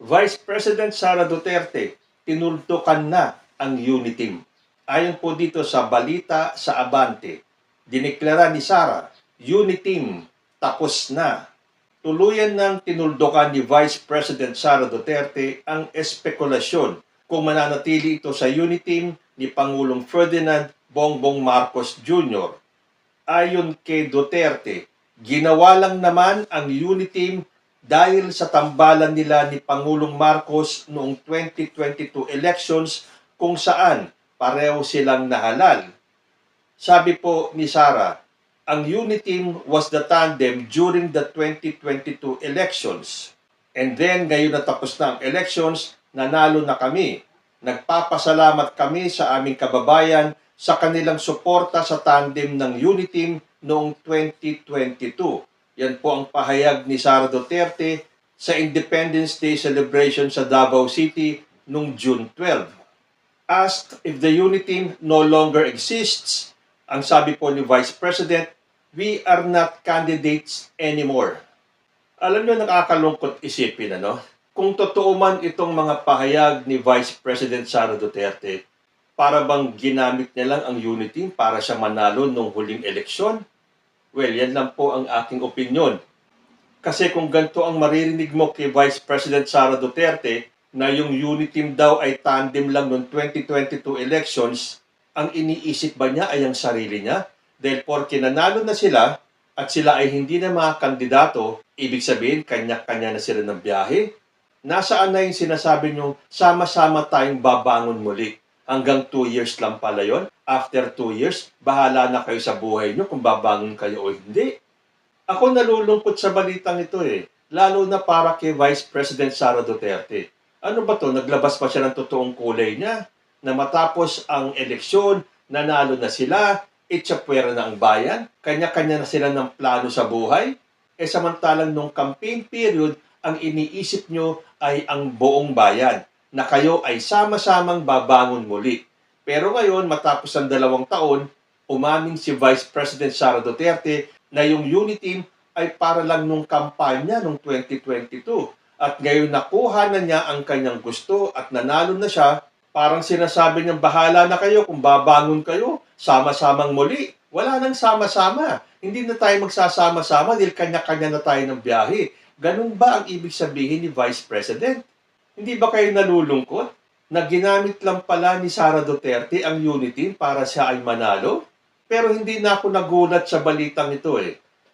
Vice President Sara Duterte, tinuldukan na ang UNITEAM. Ayon po dito sa balita sa Abante, dineklara ni Sara, UNITEAM tapos na. Tuluyan ng tinuldukan ni Vice President Sara Duterte ang espekulasyon kung mananatili ito sa UNITEAM ni Pangulong Ferdinand Bongbong Marcos Jr. Ayon kay Duterte, ginawa lang naman ang UNITEAM dahil sa tambalan nila ni Pangulong Marcos noong 2022 elections kung saan pareho silang nahalal. Sabi po ni Sara, ang UNITEAM was the tandem during the 2022 elections. And then, ngayon na tapos na ang elections, nanalo na kami. Nagpapasalamat kami sa aming kababayan sa kanilang suporta sa tandem ng UNITEAM noong 2022. Yan po ang pahayag ni Sara Duterte sa Independence Day celebration sa Davao City noong June 12. Asked if the UNITEAM no longer exists, ang sabi po ni Vice President, we are not candidates anymore. Alam nyo, nakakalungkot isipin, ano? Kung totoo man itong mga pahayag ni Vice President Sara Duterte, para bang ginamit niya lang ang UNITEAM para siya manalo nung huling eleksyon? Well, yan lang po ang aking opinyon. Kasi kung ganito ang maririnig mo kay Vice President Sara Duterte, na yung UNITEAM daw ay tandem lang noong 2022 elections, ang iniisip ba niya ay ang sarili niya? Dahil porke nanalo na sila at sila ay hindi na mga kandidato, ibig sabihin kanya-kanya na sila ng biyahe? Nasaan na yung sinasabi niyong sama-sama tayong babangon muli? Hanggang 2 years lang pala yon. After 2 years, bahala na kayo sa buhay niyo kung babangon kayo o hindi. Ako nalulungkot sa balitang ito lalo na para kay Vice President Sara Duterte. Ano ba to? Naglabas pa siya ng totoong kulay niya na matapos ang eleksyon, nanalo na sila, itsapwera na ang bayan, kanya-kanya na sila ng plano sa buhay. Samantalang nung campaign period, ang iniisip nyo ay ang buong bayan, na kayo ay sama-samang babangon muli. Pero ngayon, matapos ang 2 taon, umamin si Vice President Sara Duterte na yung UNITEAM ay para lang nung kampanya nung 2022. At ngayon nakuha na niya ang kanyang gusto at nanalo na siya, parang sinasabi niyang bahala na kayo kung babangon kayo, sama-samang muli. Wala nang sama-sama. Hindi na tayo magsasama-sama dahil kanya-kanya na tayo ng biyahe. Ganun ba ang ibig sabihin ni Vice President? Hindi ba kayo nalulungkot na ginamit lang pala ni Sara Duterte ang UNITEAM para siya ay manalo? Pero hindi na ako nagulat sa balitang ito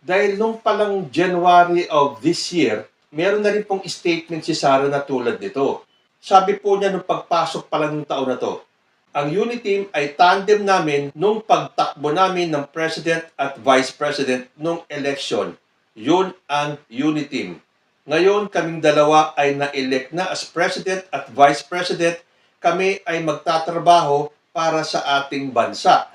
Dahil nung palang January of this year, meron na rin pong statement si Sara na tulad nito. Sabi po niya nung pagpasok pa lang ng taon na to, ang UNITEAM ay tandem namin nung pagtakbo namin ng President at Vice President nung election. Yun ang UNITEAM. Ngayon, kaming dalawa ay na-elect na as President at Vice President. Kami ay magtatrabaho para sa ating bansa.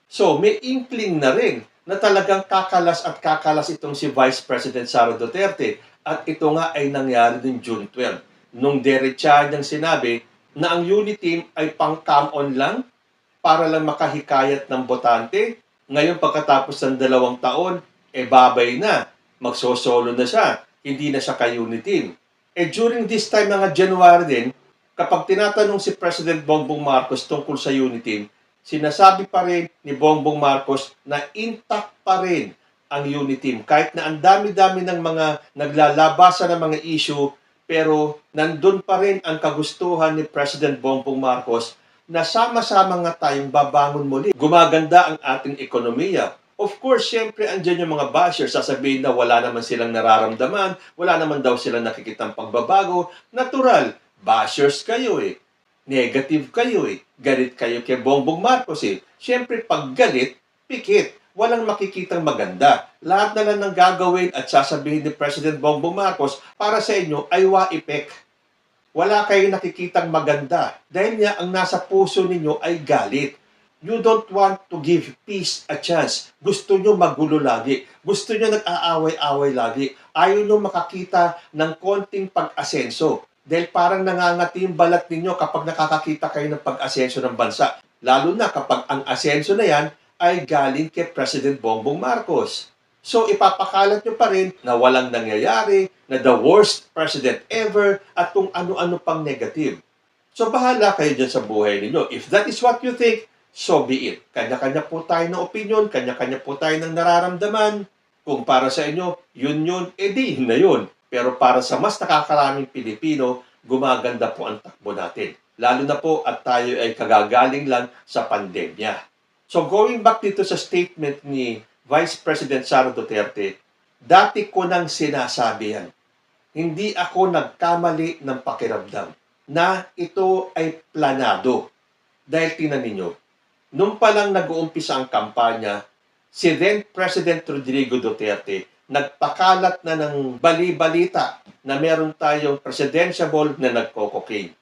So, may inkling na rin na talagang kakalas at kakalas itong si Vice President Sara Duterte. At ito nga ay nangyari din June 12. Nung diretsahan niyang sinabi na ang UNITEAM ay pang-come on lang para lang makahikayat ng botante. Ngayon, pagkatapos ng 2 taon, babay na. Magsosolo na siya. Hindi na siya ka-UNITEAM. During this time, mga January din, kapag tinatanong si President Bongbong Marcos tungkol sa UNITEAM, sinasabi pa rin ni Bongbong Marcos na intact pa rin ang UNITEAM. Kahit na ang dami-dami ng mga naglalabasan ng mga issue, pero nandun pa rin ang kagustuhan ni President Bongbong Marcos na sama-sama nga tayong babangon muli. Gumaganda ang ating ekonomiya. Of course, siyempre, andyan yung mga bashers, sasabihin na wala naman silang nararamdaman, wala naman daw silang nakikitang pagbabago. Natural, bashers kayo Negative kayo Galit kayo kay Bongbong Marcos Siyempre, pag galit, pikit. Walang makikitang maganda. Lahat na lang ng gagawin at sasabihin ni President Bongbong Marcos para sa inyo ay waipek. Wala kayong nakikitang maganda. Dahil nga, ang nasa puso ninyo ay galit. You don't want to give peace a chance. Gusto nyo magulo lagi. Gusto nyo nag-aaway-away lagi. Ayaw nyo makakita ng konting pag-asenso. Dahil parang nangangati yung balat ninyo kapag nakakakita kayo ng pag-asenso ng bansa. Lalo na kapag ang asenso na yan ay galing kay President Bongbong Marcos. So ipapakalat nyo pa rin na walang nangyayari, na the worst president ever, at kung ano-ano pang negative. So bahala kayo dyan sa buhay ninyo. If that is what you think, so be it. Kanya-kanya po tayo ng opinion, kanya-kanya po tayo ng nararamdaman. Kung para sa inyo, yun, edi yun na yun. Pero para sa mas nakakaraming Pilipino, gumaganda po ang takbo natin. Lalo na po at tayo ay kagagaling lang sa pandemya. So going back dito sa statement ni Vice President Sara Duterte, dati ko nang sinasabi yan. Hindi ako nagkamali ng pakiramdam na ito ay planado. Dahil tingnan ninyo, nung palang nag-uumpisa ang kampanya, si then President Rodrigo Duterte nagpakalat na ng bali-balita na meron tayong presidentiable na nagko-cocaine.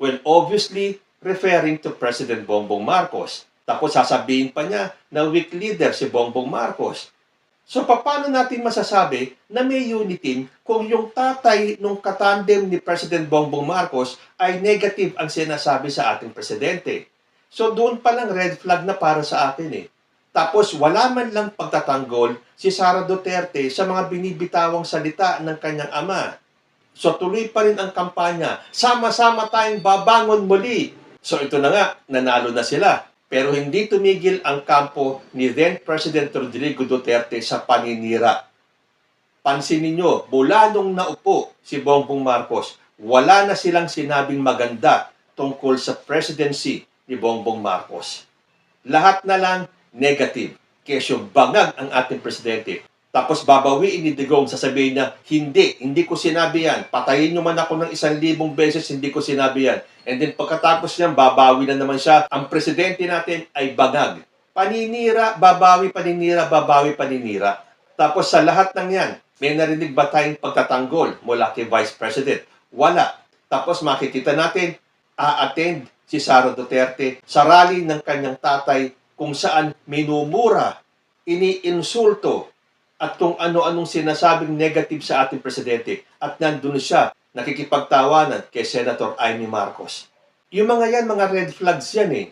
Well, obviously, referring to President Bongbong Marcos. Tapos sasabihin pa niya na weak leader si Bongbong Marcos. So, paano natin masasabi na may unity kung yung tatay nung katandem ni President Bongbong Marcos ay negative ang sinasabi sa ating presidente? So, doon palang red flag na para sa akin eh. Tapos, wala man lang pagtatanggol si Sara Duterte sa mga binibitawang salita ng kanyang ama. So, tuloy pa rin ang kampanya. Sama-sama tayong babangon muli. So, ito na nga, nanalo na sila. Pero hindi tumigil ang kampo ni then President Rodrigo Duterte sa paninira. Pansin ninyo, mula nung naupo si Bongbong Marcos, wala na silang sinabing maganda tungkol sa presidency ni Bongbong Marcos. Lahat na lang negative. Kesyo bangag ang ating presidente. Tapos babawiin ni Digong, sasabihin niya, hindi ko sinabi yan. Patayin nyo man ako ng 1,000 beses, hindi ko sinabi yan. And then pagkatapos niyan, babawi na naman siya. Ang presidente natin ay bangag. Paninira, babawi, paninira, babawi, paninira. Tapos sa lahat ng yan, may narinig ba tayong pagtatanggol mula kay Vice President? Wala. Tapos makikita natin, a-attend si Sara Duterte sa rally ng kanyang tatay kung saan minumura, iniinsulto, at kung ano-anong sinasabing negative sa ating presidente. At nandun siya, nakikipagtawanan kay Senator Amy Marcos. Yung mga yan, mga red flags yan eh.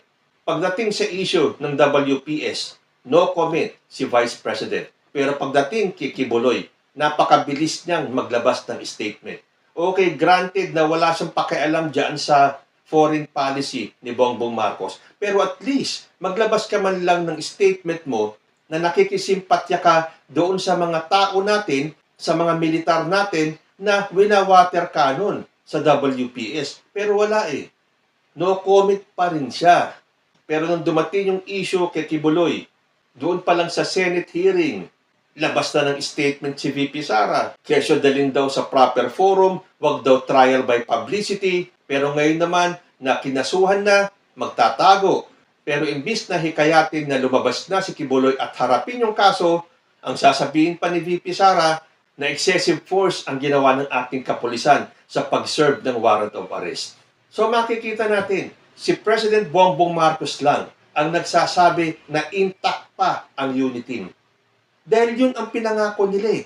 Pagdating sa issue ng WPS, no comment si Vice President. Pero pagdating kay Kibuloy, napakabilis niyang maglabas ng statement. Okay, granted na wala siyang pakialam dyan sa foreign policy ni Bongbong Marcos. Pero at least, maglabas ka man lang ng statement mo na nakikisimpatya ka doon sa mga tao natin, sa mga militar natin na wina-water cannon sa WPS. Pero wala eh. No comment pa rin siya. Pero nung dumating yung issue kay Kibuloy, doon pa lang sa Senate hearing, labas na ng statement si VP Sara. Kesyo dalhin daw sa proper forum, wag daw trial by publicity. Pero ngayon naman, na kinasuhan na, magtatago. Pero imbis na hikayatin na lumabas na si Kibuloy at harapin yung kaso, ang sasabihin pa ni VP Sara na excessive force ang ginawa ng ating kapulisan sa pag-serve ng warrant of arrest. So makikita natin, si President Bongbong Marcos lang ang nagsasabi na intact pa ang unity. Dahil yun ang pinangako nila eh.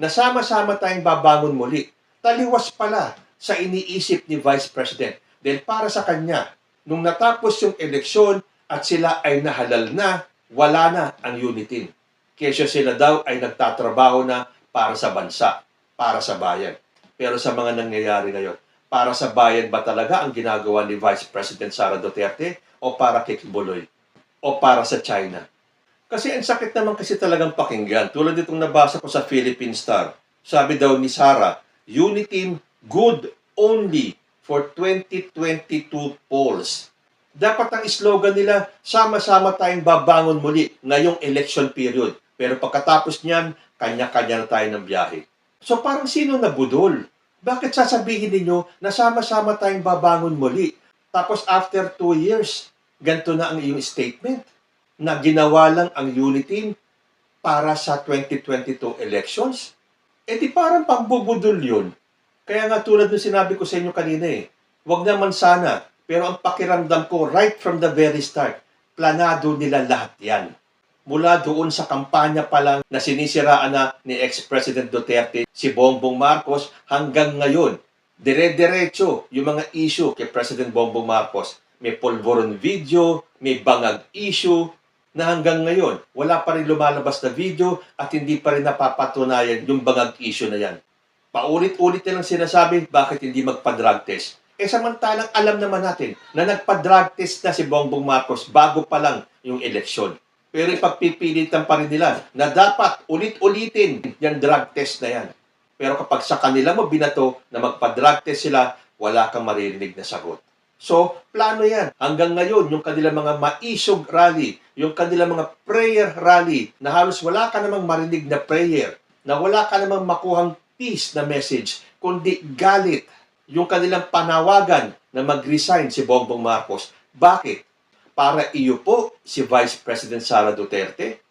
Na sama-sama tayong babangon muli. Taliwas pala sa iniisip ni Vice President. Dahil para sa kanya, nung natapos yung eleksyon at sila ay nahalal na, wala na ang unity. Kesyo sila daw ay nagtatrabaho na para sa bansa, para sa bayan. Pero sa mga nangyayari ngayon, para sa bayan ba talaga ang ginagawa ni Vice President Sara Duterte o para kay Kibuloy? O para sa China? Kasi ang sakit naman kasi talagang pakinggan. Tulad itong nabasa ko sa Philippine Star. Sabi daw ni Sara, unity good only for 2022 polls. Dapat ang slogan nila, sama-sama tayong babangon muli ngayong election period. Pero pagkatapos niyan, kanya-kanya na tayo ng biyahe. So parang sino nabudol? Bakit sasabihin ninyo na sama-sama tayong babangon muli? Tapos after 2 years, ganito na ang iyong statement na ginawa lang ang unity para sa 2022 elections? Eh di parang pambubudol yun. Kaya nga tulad ng sinabi ko sa inyo kanina eh, wag naman sana, pero ang pakiramdam ko right from the very start, planado nila lahat yan. Mula doon sa kampanya pa lang na sinisiraan na ni ex-President Duterte si Bongbong Marcos hanggang ngayon, dire-diretso yung mga issue kay President Bongbong Marcos. May polvoron video, may bangag issue, na hanggang ngayon, wala pa rin lumalabas na video at hindi pa rin napapatunayan yung bangag issue na yan. Paulit-ulit nilang sinasabi bakit hindi magpa-drug test. Samantalang alam naman natin na nagpa-drug test na si Bongbong Marcos bago pa lang yung eleksyon. Pero ipagpipilitan pa rin nila na dapat ulit-ulitin yung drug test na yan. Pero kapag sa kanila mo binato na magpa-drug test sila, wala kang maririnig na sagot. So, plano yan. Hanggang ngayon, yung kanilang mga maisog rally, yung kanilang mga prayer rally, na halos wala ka namang marinig na prayer, na wala ka namang makuhang peace na message, kundi galit. Yung kanilang panawagan na mag-resign si Bongbong Marcos. Bakit? Para iupo si Vice President Sara Duterte?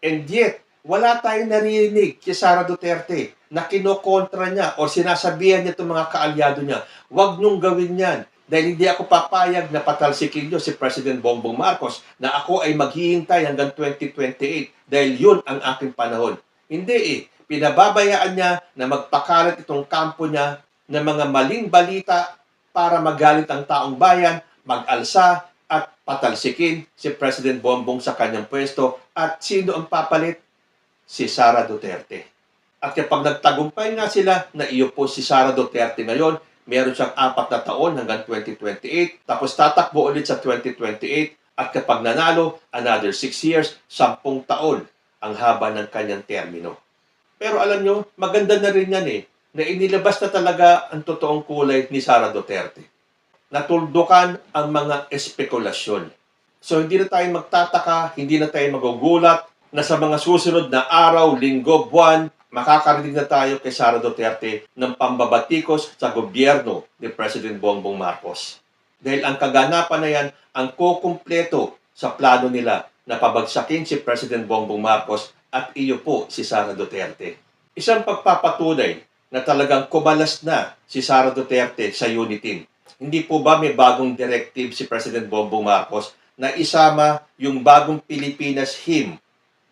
And yet, wala tayong narinig si Sara Duterte na kinokontra niya o sinasabihan niya itong mga kaalyado niya, huwag niyong gawin yan dahil hindi ako papayag na patalsikin niyo si President Bongbong Marcos na ako ay maghihintay hanggang 2028 dahil yun ang aking panahon. Hindi Pinababayaan niya na magpakalat itong kampo niya ng mga maling balita para magalit ang taong bayan, mag-alsa at patalsikin si President Bongbong sa kanyang pwesto. At sino ang papalit? Si Sara Duterte. At kapag nagtagumpay nga sila na iupo si Sara Duterte ngayon, meron siyang 4 na taon hanggang 2028, tapos tatakbo ulit sa 2028, at kapag nanalo, another 6 years, 10 taon ang haba ng kanyang termino. Pero alam nyo, maganda na rin yan na inilabas na talaga ang totoong kulay ni Sara Duterte. Natuldukan ang mga espekulasyon. So hindi na tayo magtataka, hindi na tayo magugulat na sa mga susunod na araw, linggo, buwan, makakarinig na tayo kay Sara Duterte ng pambabatikos sa gobyerno ni President Bongbong Marcos. Dahil ang kaganapan na yan ang kukumpleto sa plano nila na pabagsakin si President Bongbong Marcos at iupo si Sara Duterte. Isang pagpapatunay na talagang kumalas na si Sara Duterte sa Uniteam. Hindi po ba may bagong directive si President Bongbong Marcos na isama yung bagong Pilipinas hymn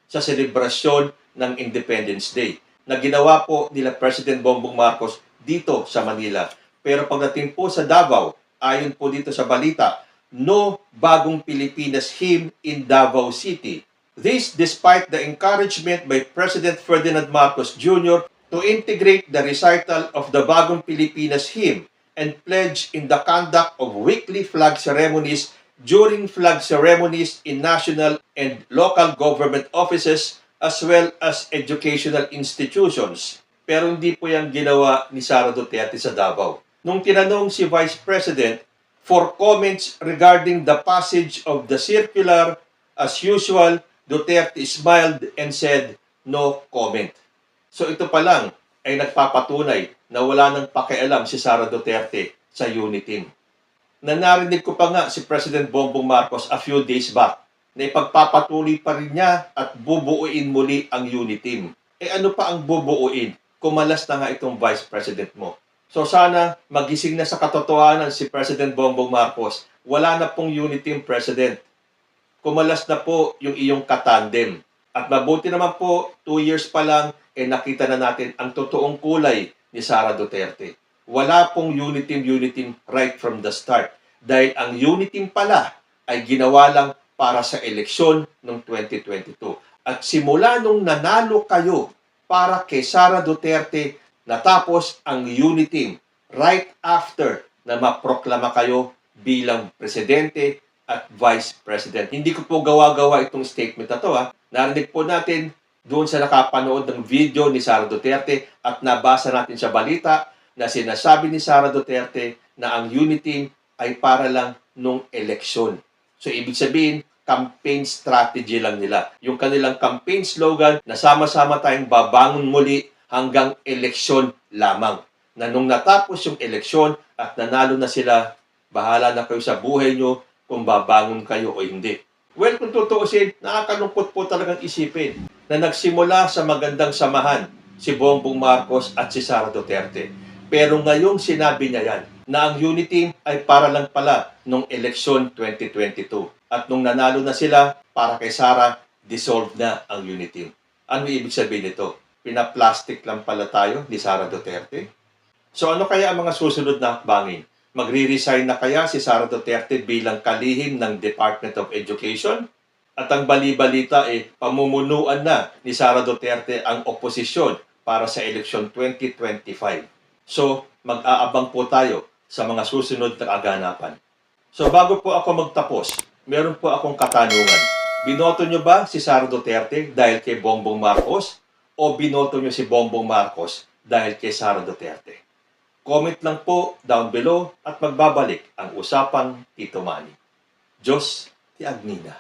sa selebrasyon ng Independence Day na ginawa po nila President Bongbong Marcos dito sa Manila. Pero pagdating po sa Davao, ayon po dito sa balita, no bagong Pilipinas hymn in Davao City. This despite the encouragement by President Ferdinand Marcos Jr. to integrate the recital of the Bagong Pilipinas hymn and pledge in the conduct of weekly flag ceremonies during flag ceremonies in national and local government offices as well as educational institutions. Pero hindi po yung ginawa ni Sara Duterte sa Davao. Nung tinanong si Vice President for comments regarding the passage of the circular, as usual, Duterte smiled and said, no comment. So ito pa lang ay nagpapatunay na wala nang pakialam si Sara Duterte sa Uniteam. Narinig ko pa nga si President Bongbong Marcos a few days back na ipagpapatuloy pa rin niya at bubuuin muli ang Uniteam. Ano pa ang bubuuin? Kumalas na nga itong Vice President mo. So sana magising na sa katotohanan si President Bongbong Marcos. Wala na pong Uniteam President. Kumalas na po yung iyong katandem. At mabuti naman po, 2 years pa lang, nakita na natin ang totoong kulay ni Sara Duterte. Wala pong Uniteam right from the start. Dahil ang Uniteam pala ay ginawa lang para sa eleksyon ng 2022. At simula nung nanalo kayo para kay Sara Duterte, natapos ang Uniteam right after na maproklama kayo bilang presidente at vice president. Hindi ko po gawa-gawa itong statement na to. Narinig po natin doon sa nakapanood ng video ni Sara Duterte at nabasa natin sa balita na sinasabi ni Sara Duterte na ang Uniteam ay para lang nung eleksyon. So ibig sabihin, campaign strategy lang nila. Yung kanilang campaign slogan na sama-sama tayong babangon muli hanggang eleksyon lamang. Na nung natapos yung eleksyon at nanalo na sila, bahala na kayo sa buhay nyo kung babangon kayo o hindi. Well, kung tutuusin, nakakalungkot po talagang isipin na nagsimula sa magandang samahan si Bongbong Marcos at si Sara Duterte. Pero ngayong sinabi niya yan, na ang Uniteam ay para lang pala nung eleksyon 2022. At nung nanalo na sila, para kay Sara, dissolve na ang Uniteam. Ano ibig sabihin nito? Pinaplastic lang pala tayo ni Sara Duterte? So ano kaya ang mga susunod na hakbangin? Magre-resign na kaya si Sara Duterte bilang kalihim ng Department of Education? At ang bali-balita pamumunuan na ni Sara Duterte ang oposisyon para sa eleksyon 2025. So, mag-aabang po tayo sa mga susunod na kaganapan. So, bago po ako magtapos, meron po akong katanungan. Binoto nyo ba si Sara Duterte dahil kay Bongbong Marcos o binoto nyo si Bongbong Marcos dahil kay Sara Duterte? Comment lang po down below at magbabalik ang usapang Tito Manny. Diyos ti Agnina.